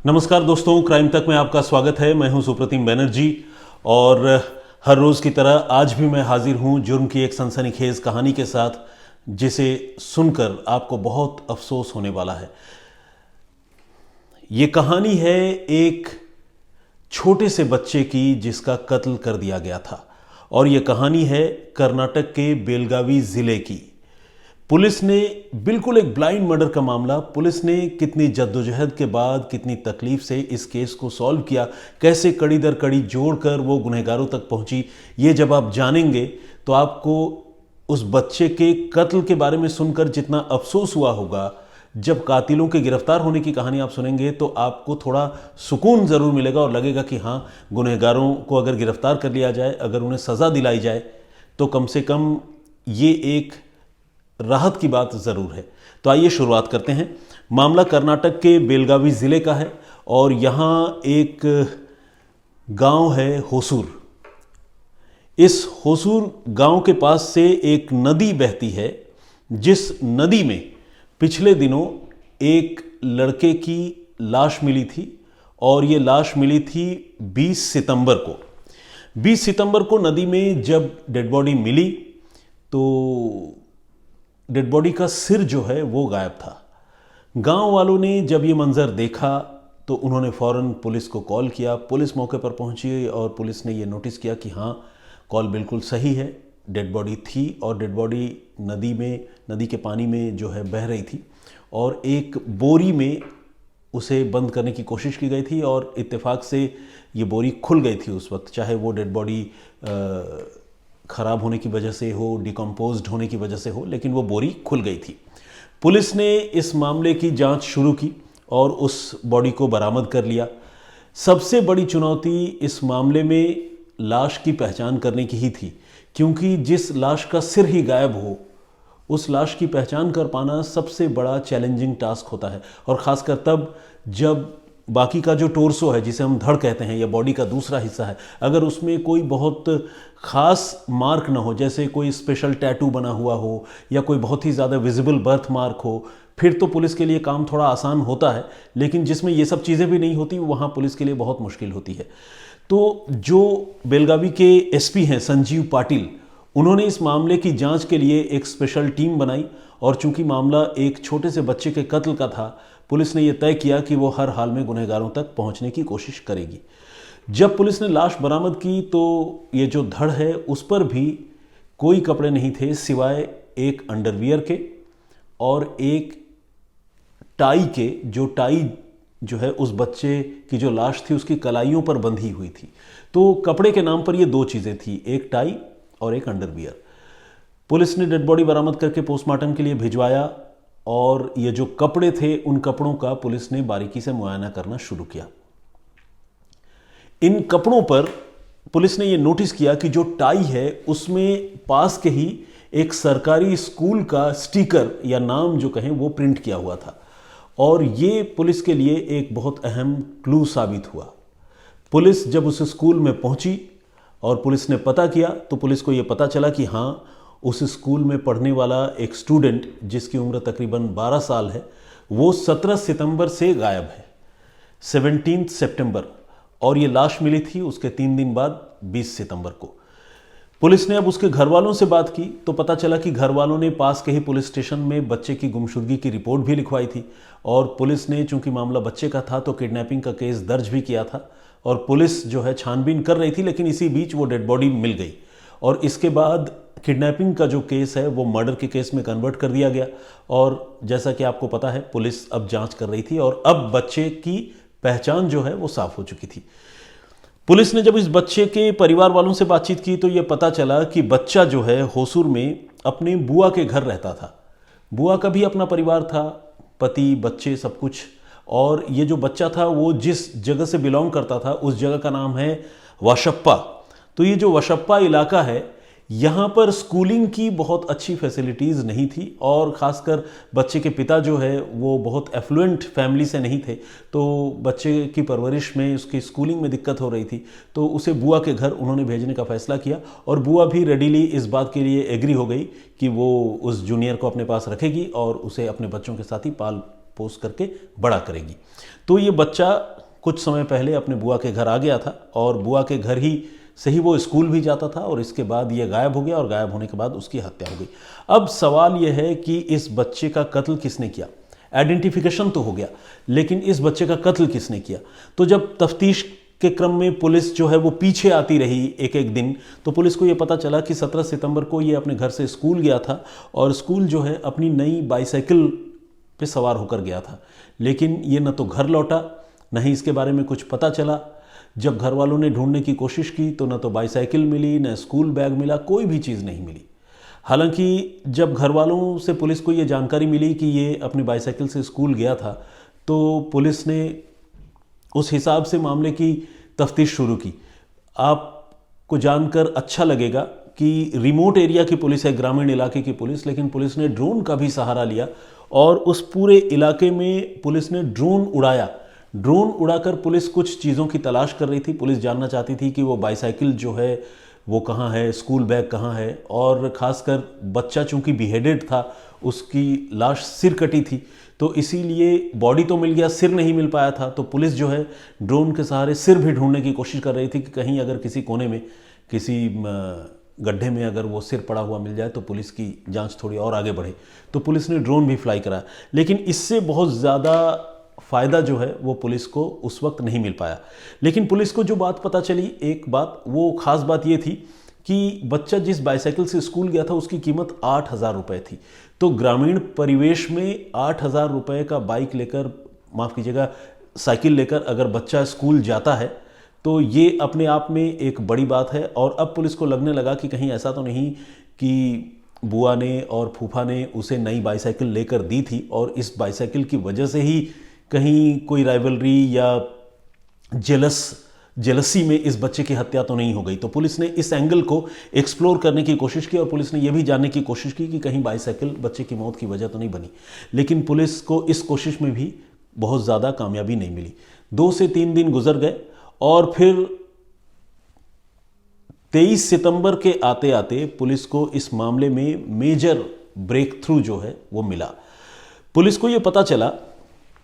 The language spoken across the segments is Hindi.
नमस्कार दोस्तों, क्राइम तक में आपका स्वागत है। मैं हूं सुप्रतिम बनर्जी और हर रोज़ की तरह आज भी मैं हाजिर हूं जुर्म की एक सनसनीखेज कहानी के साथ, जिसे सुनकर आपको बहुत अफसोस होने वाला है। ये कहानी है एक छोटे से बच्चे की जिसका कत्ल कर दिया गया था और ये कहानी है कर्नाटक के बेलगावी ज़िले की। पुलिस ने बिल्कुल एक ब्लाइंड मर्डर का मामला, पुलिस ने कितनी जद्दोजहद के बाद, कितनी तकलीफ से इस केस को सॉल्व किया, कैसे कड़ी दर कड़ी जोड़कर वो गुनहगारों तक पहुंची, ये जब आप जानेंगे तो आपको उस बच्चे के कत्ल के बारे में सुनकर जितना अफसोस हुआ होगा, जब कातिलों के गिरफ्तार होने की कहानी आप सुनेंगे तो आपको थोड़ा सुकून ज़रूर मिलेगा और लगेगा कि हाँ, गुनहगारों को अगर गिरफ्तार कर लिया जाए, अगर उन्हें सज़ा दिलाई जाए तो कम से कम ये एक राहत की बात ज़रूर है। तो आइए शुरुआत करते हैं। मामला कर्नाटक के बेलगावी ज़िले का है और यहाँ एक गांव है होसूर। इस होसूर गांव के पास से एक नदी बहती है, जिस नदी में पिछले दिनों एक लड़के की लाश मिली थी और ये लाश मिली थी 20 सितंबर को। 20 सितंबर को नदी में जब डेड बॉडी मिली तो डेड बॉडी का सिर जो है वो गायब था। गांव वालों ने जब ये मंजर देखा तो उन्होंने फ़ौरन पुलिस को कॉल किया। पुलिस मौके पर पहुंची और पुलिस ने ये नोटिस किया कि हाँ, कॉल बिल्कुल सही है, डेड बॉडी थी और डेड बॉडी नदी के पानी में जो है बह रही थी और एक बोरी में उसे बंद करने की कोशिश की गई थी और इत्तेफाक से ये बोरी खुल गई थी उस वक्त, चाहे वो डेड बॉडी ख़राब होने की वजह से हो, डिकम्पोज्ड होने की वजह से हो, लेकिन वो बोरी खुल गई थी। पुलिस ने इस मामले की जांच शुरू की और उस बॉडी को बरामद कर लिया। सबसे बड़ी चुनौती इस मामले में लाश की पहचान करने की ही थी, क्योंकि जिस लाश का सिर ही गायब हो, उस लाश की पहचान कर पाना सबसे बड़ा चैलेंजिंग टास्क होता है। और ख़ासकर तब जब बाकी का जो टोर्सो है, जिसे हम धड़ कहते हैं, या बॉडी का दूसरा हिस्सा है, अगर उसमें कोई बहुत ख़ास मार्क ना हो, जैसे कोई स्पेशल टैटू बना हुआ हो या कोई बहुत ही ज़्यादा विजिबल बर्थ मार्क हो, फिर तो पुलिस के लिए काम थोड़ा आसान होता है। लेकिन जिसमें ये सब चीज़ें भी नहीं होती, वहाँ पुलिस के लिए बहुत मुश्किल होती है। तो जो बेलगावी के एसपी हैं संजीव पाटिल, उन्होंने इस मामले की जांच के लिए एक स्पेशल टीम बनाई और चूंकि मामला एक छोटे से बच्चे के कत्ल का था, पुलिस ने यह तय किया कि वो हर हाल में गुनहगारों तक पहुंचने की कोशिश करेगी। जब पुलिस ने लाश बरामद की तो ये जो धड़ है उस पर भी कोई कपड़े नहीं थे सिवाय एक अंडरवियर के और एक टाई के। जो टाई जो है उस बच्चे की जो लाश थी उसकी कलाइयों पर बंधी हुई थी। तो कपड़े के नाम पर ये दो चीज़ें थी, एक टाई और एक अंडरवियर। पुलिस ने डेड बॉडी बरामद करके पोस्टमार्टम के लिए भिजवाया और ये जो कपड़े थे उन कपड़ों का पुलिस ने बारीकी से मुआयना करना शुरू किया। इन कपड़ों पर पुलिस ने ये नोटिस किया कि जो टाई है उसमें पास के ही एक सरकारी स्कूल का स्टिकर या नाम जो कहें वो प्रिंट किया हुआ था और ये पुलिस के लिए एक बहुत अहम क्लू साबित हुआ। पुलिस जब उस स्कूल में पहुंची और पुलिस ने पता किया तो पुलिस को ये पता चला कि हाँ, उस स्कूल में पढ़ने वाला एक स्टूडेंट जिसकी उम्र तकरीबन 12 साल है, वो 17 सितंबर से गायब है, 17 सितंबर, और ये लाश मिली थी उसके 3 दिन बाद 20 सितंबर को। पुलिस ने अब उसके घर वालों से बात की तो पता चला कि घर वालों ने पास के ही पुलिस स्टेशन में बच्चे की गुमशुदगी की रिपोर्ट भी लिखवाई थी और पुलिस ने, चूंकि मामला बच्चे का था, तो किडनैपिंग का केस दर्ज भी किया था और पुलिस जो है छानबीन कर रही थी। लेकिन इसी बीच वो डेड बॉडी मिल गई और इसके बाद किडनैपिंग का जो केस है वो मर्डर के केस में कन्वर्ट कर दिया गया और जैसा कि आपको पता है पुलिस अब जांच कर रही थी और अब बच्चे की पहचान जो है वो साफ हो चुकी थी। पुलिस ने जब इस बच्चे के परिवार वालों से बातचीत की तो ये पता चला कि बच्चा जो है होसूर में अपने बुआ के घर रहता था। बुआ का भी अपना परिवार था, पति, बच्चे, सब कुछ। और ये जो बच्चा था वो जिस जगह से बिलोंग करता था उस जगह का नाम है वाशप्पा। तो ये जो वाशप्पा इलाका है, यहाँ पर स्कूलिंग की बहुत अच्छी फैसिलिटीज़ नहीं थी और ख़ासकर बच्चे के पिता जो है वो बहुत एफ्लुएंट फैमिली से नहीं थे, तो बच्चे की परवरिश में, उसकी स्कूलिंग में दिक्कत हो रही थी। तो उसे बुआ के घर उन्होंने भेजने का फ़ैसला किया और बुआ भी रेडीली इस बात के लिए एग्री हो गई कि वो उस जूनियर को अपने पास रखेगी और उसे अपने बच्चों के साथ ही पाल पोस करके बड़ा करेगी। तो ये बच्चा कुछ समय पहले अपने बुआ के घर आ गया था और बुआ के घर ही से ही वो स्कूल भी जाता था और इसके बाद ये गायब हो गया और गायब होने के बाद उसकी हत्या हो गई। अब सवाल ये है कि इस बच्चे का कत्ल किसने किया। आइडेंटिफिकेशन तो हो गया, लेकिन इस बच्चे का कत्ल किसने किया। तो जब तफ्तीश के क्रम में पुलिस जो है वो पीछे आती रही एक एक दिन, तो पुलिस को ये पता चला कि 17 सितंबर को ये अपने घर से स्कूल गया था और स्कूल जो है अपनी नई बाईसाइकिल पे सवार होकर गया था। लेकिन ये न तो घर लौटा, न ही इसके बारे में कुछ पता चला। जब घर वालों ने ढूंढने की कोशिश की तो न तो बाईसाइकिल मिली, न स्कूल बैग मिला, कोई भी चीज़ नहीं मिली। हालांकि जब घर वालों से पुलिस को ये जानकारी मिली कि ये अपनी बाईसाइकिल से स्कूल गया था, तो पुलिस ने उस हिसाब से मामले की तफ्तीश शुरू की। आपको जानकर अच्छा लगेगा कि रिमोट एरिया की पुलिस है, ग्रामीण इलाके की पुलिस, लेकिन पुलिस ने ड्रोन का भी सहारा लिया और उस पूरे इलाके में पुलिस ने ड्रोन उड़ाया। ड्रोन उड़ाकर पुलिस कुछ चीज़ों की तलाश कर रही थी। पुलिस जानना चाहती थी कि वो बाईसाइकिल जो है वो कहाँ है, स्कूल बैग कहाँ है, और ख़ासकर बच्चा चूंकि बिहेडेड था, उसकी लाश सिर कटी थी, तो इसीलिए बॉडी तो मिल गया, सिर नहीं मिल पाया था। तो पुलिस जो है ड्रोन के सहारे सिर भी ढूंढने की कोशिश कर रही थी कि कहीं अगर किसी कोने में, किसी गड्ढे में अगर वो सिर पड़ा हुआ मिल जाए तो पुलिस की जांच थोड़ी और आगे बढ़े। तो पुलिस ने ड्रोन भी फ्लाई करा, लेकिन इससे बहुत ज़्यादा फ़ायदा जो है वो पुलिस को उस वक्त नहीं मिल पाया। लेकिन पुलिस को जो बात पता चली, एक बात, वो ख़ास बात ये थी कि बच्चा जिस बाईसाइकिल से स्कूल गया था उसकी कीमत 8,000 रुपये थी। तो ग्रामीण परिवेश में 8,000 रुपये का बाइक लेकर, माफ़ कीजिएगा, साइकिल लेकर अगर बच्चा स्कूल जाता है तो ये अपने आप में एक बड़ी बात है। और अब पुलिस को लगने लगा कि कहीं ऐसा तो नहीं कि बुआ ने और फूफा ने उसे नई बाईसाइकिल लेकर दी थी और इस बाईसाइकिल की वजह से ही कहीं कोई राइवलरी या जेलसी में इस बच्चे की हत्या तो नहीं हो गई। तो पुलिस ने इस एंगल को एक्सप्लोर करने की कोशिश की और पुलिस ने यह भी जानने की कोशिश की कि कहीं बाईसाइकिल बच्चे की मौत की वजह तो नहीं बनी। लेकिन पुलिस को इस कोशिश में भी बहुत ज़्यादा कामयाबी नहीं मिली। 2 से 3 दिन गुजर गए और फिर 23 सितंबर के आते आते पुलिस को इस मामले में मेजर ब्रेक थ्रू जो है वो मिला। पुलिस को ये पता चला,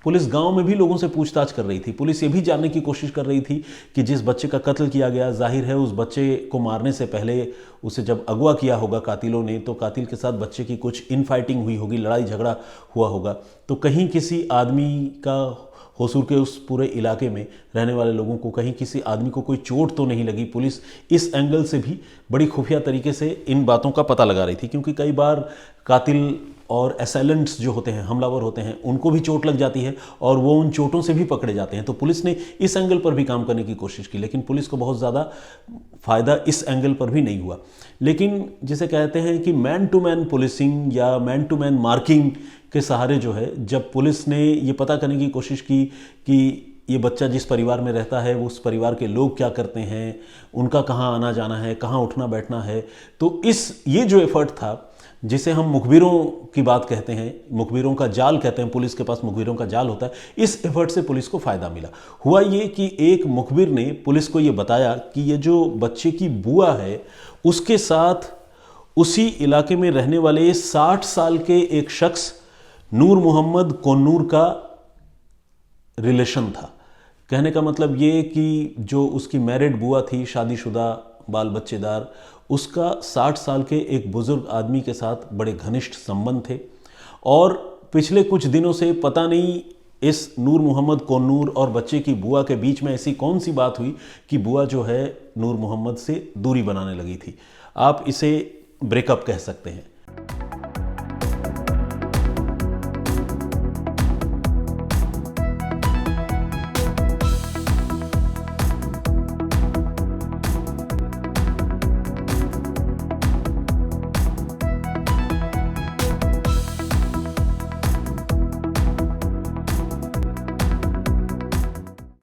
पुलिस गांव में भी लोगों से पूछताछ कर रही थी। पुलिस ये भी जानने की कोशिश कर रही थी कि जिस बच्चे का कत्ल किया गया, जाहिर है उस बच्चे को मारने से पहले उसे जब अगवा किया होगा कातिलों ने, तो कातिल के साथ बच्चे की कुछ इनफाइटिंग हुई होगी, लड़ाई झगड़ा हुआ होगा। तो कहीं किसी आदमी का, होसूर के उस पूरे इलाके में रहने वाले लोगों को कहीं किसी आदमी को कोई चोट तो नहीं लगी। पुलिस इस एंगल से भी बड़ी खुफिया तरीके से इन बातों का पता लगा रही थी, क्योंकि कई बार कातिल और असैलेंट्स जो होते हैं, हमलावर होते हैं, उनको भी चोट लग जाती है और वो उन चोटों से भी पकड़े जाते हैं। तो पुलिस ने इस एंगल पर भी काम करने की कोशिश की, लेकिन पुलिस को बहुत ज़्यादा फ़ायदा इस एंगल पर भी नहीं हुआ। लेकिन जिसे कहते हैं कि मैन टू मैन पुलिसिंग या मैन टू मैन मार्किंग के सहारे जो है, जब पुलिस ने ये पता करने की कोशिश की कि ये बच्चा जिस परिवार में रहता है वो उस परिवार के लोग क्या करते हैं, उनका कहाँ आना जाना है, कहाँ उठना बैठना है, तो ये जो एफर्ट था, जिसे हम मुखबिरों की बात कहते हैं, मुखबिरों का जाल कहते हैं, पुलिस के पास मुखबिरों का जाल होता है, इस एफर्ट से पुलिस को फ़ायदा मिला। हुआ ये कि एक मुखबिर ने पुलिस को ये बताया कि ये जो बच्चे की बुआ है उसके साथ उसी इलाके में रहने वाले 60 साल के एक शख्स नूर मोहम्मद कोन्नूर का रिलेशन था। कहने का मतलब ये कि जो उसकी मैरिड बुआ थी, शादीशुदा, बाल बच्चेदार, उसका 60 साल के एक बुजुर्ग आदमी के साथ बड़े घनिष्ठ संबंध थे। और पिछले कुछ दिनों से पता नहीं इस नूर मोहम्मद कोन्नूर और बच्चे की बुआ के बीच में ऐसी कौन सी बात हुई कि बुआ जो है नूर मोहम्मद से दूरी बनाने लगी थी। आप इसे ब्रेकअप कह सकते हैं।